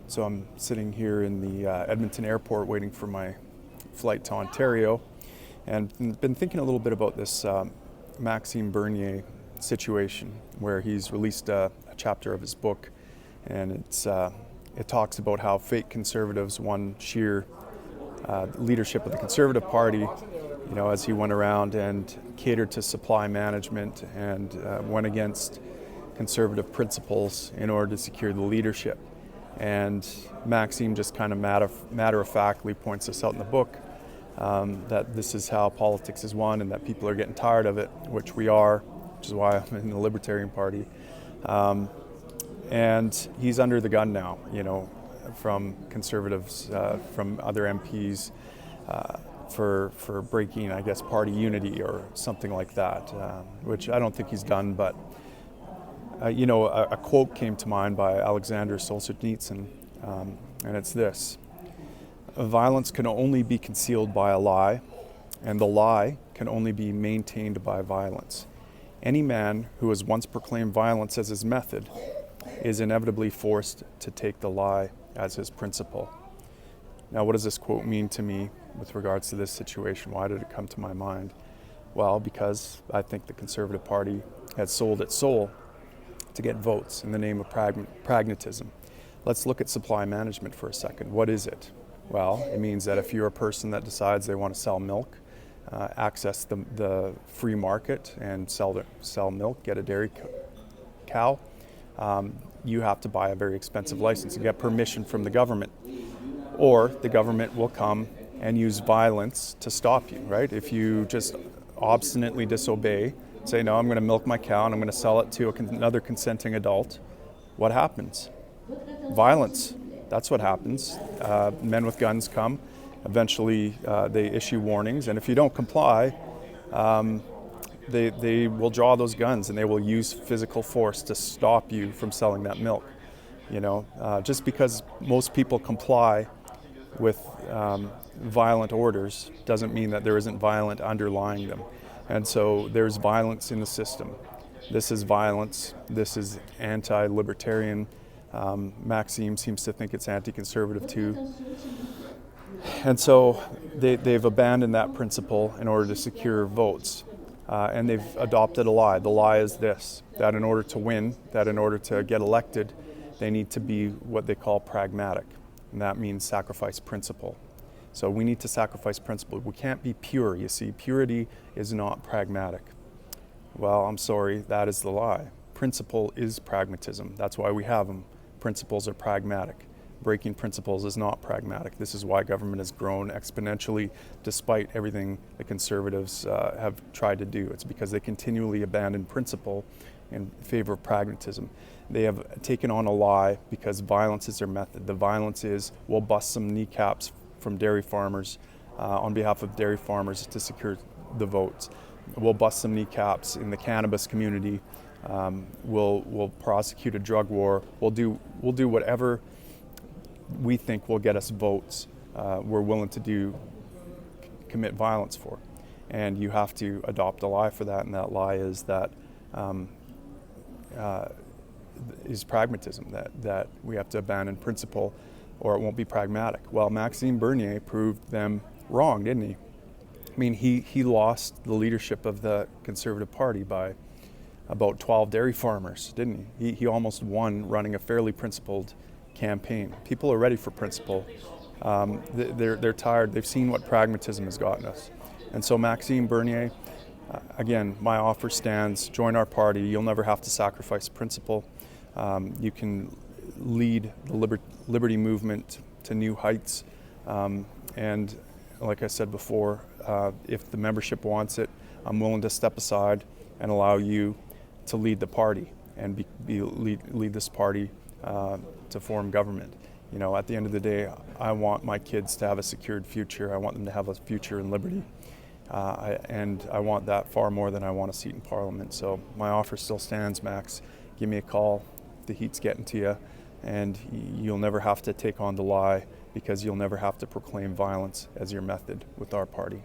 So I'm sitting here in the Edmonton airport waiting for my flight to Ontario, and been thinking a little bit about this Maxime Bernier situation, where he's released a chapter of his book, and it talks about how fake conservatives won sheer leadership of the Conservative Party, as he went around and catered to supply management and went against conservative principles in order to secure the leadership. And Maxime just kind of matter-of-factly points this out in the book, that this is how politics is won and that people are getting tired of it, which we are, which is why I'm in the Libertarian Party. And he's under the gun now, from conservatives, from other MPs, for breaking, I guess, party unity or something like that, which I don't think he's done, but a quote came to mind by Alexander Solzhenitsyn, and it's this: violence can only be concealed by a lie, and the lie can only be maintained by violence. Any man who has once proclaimed violence as his method is inevitably forced to take the lie as his principle. Now, what does this quote mean to me with regards to this situation? Why did it come to my mind? Well, because I think the Conservative Party has sold its soul to get votes in the name of pragmatism. Let's look at supply management for a second. What is it? Well, it means that if you're a person that decides they want to sell milk, access the free market and sell milk, get a dairy cow, you have to buy a very expensive license and get permission from the government. Or the government will come and use violence to stop you, right? If you just obstinately disobey, say, no, I'm going to milk my cow and I'm going to sell it to another consenting adult, what happens? Violence. That's what happens. Men with guns come. Eventually, they issue warnings, and if you don't comply, they will draw those guns and they will use physical force to stop you from selling that milk. Just because most people comply with violent orders doesn't mean that there isn't violence underlying them. And so there's violence in the system. This is violence. This is anti-libertarian. Maxime seems to think it's anti-conservative too. And so they've abandoned that principle in order to secure votes. And they've adopted a lie. The lie is this: that in order to win, that in order to get elected, they need to be what they call pragmatic. And that means sacrifice principle. So we need to sacrifice principle. We can't be pure. You see, purity is not pragmatic. Well, I'm sorry, that is the lie. Principle is pragmatism. That's why we have them. Principles are pragmatic. Breaking principles is not pragmatic. This is why government has grown exponentially despite everything the Conservatives have tried to do. It's because they continually abandon principle in favor of pragmatism. They have taken on a lie because violence is their method. The violence is, we'll bust some kneecaps from dairy farmers on behalf of dairy farmers to secure the votes. We'll bust some kneecaps in the cannabis community. We'll prosecute a drug war. We'll do whatever we think will get us votes. We're willing to commit violence for, and you have to adopt a lie for that. And that lie is that is pragmatism. That we have to abandon principle, or it won't be pragmatic. Well, Maxime Bernier proved them wrong, didn't he? I mean, he lost the leadership of the Conservative Party by about 12 dairy farmers, didn't he? He almost won running a fairly principled campaign. People are ready for principle. They're tired. They've seen what pragmatism has gotten us. And so Maxime Bernier, again, my offer stands. Join our party. You'll never have to sacrifice principle. You can lead the liberty movement to new heights. And like I said before, if the membership wants it, I'm willing to step aside and allow you to lead the party and lead this party to form government. At the end of the day, I want my kids to have a secured future. I want them to have a future in liberty. And I want that far more than I want a seat in Parliament. So my offer still stands, Max. Give me a call. The heat's getting to you, and you'll never have to take on the lie, because you'll never have to proclaim violence as your method with our party.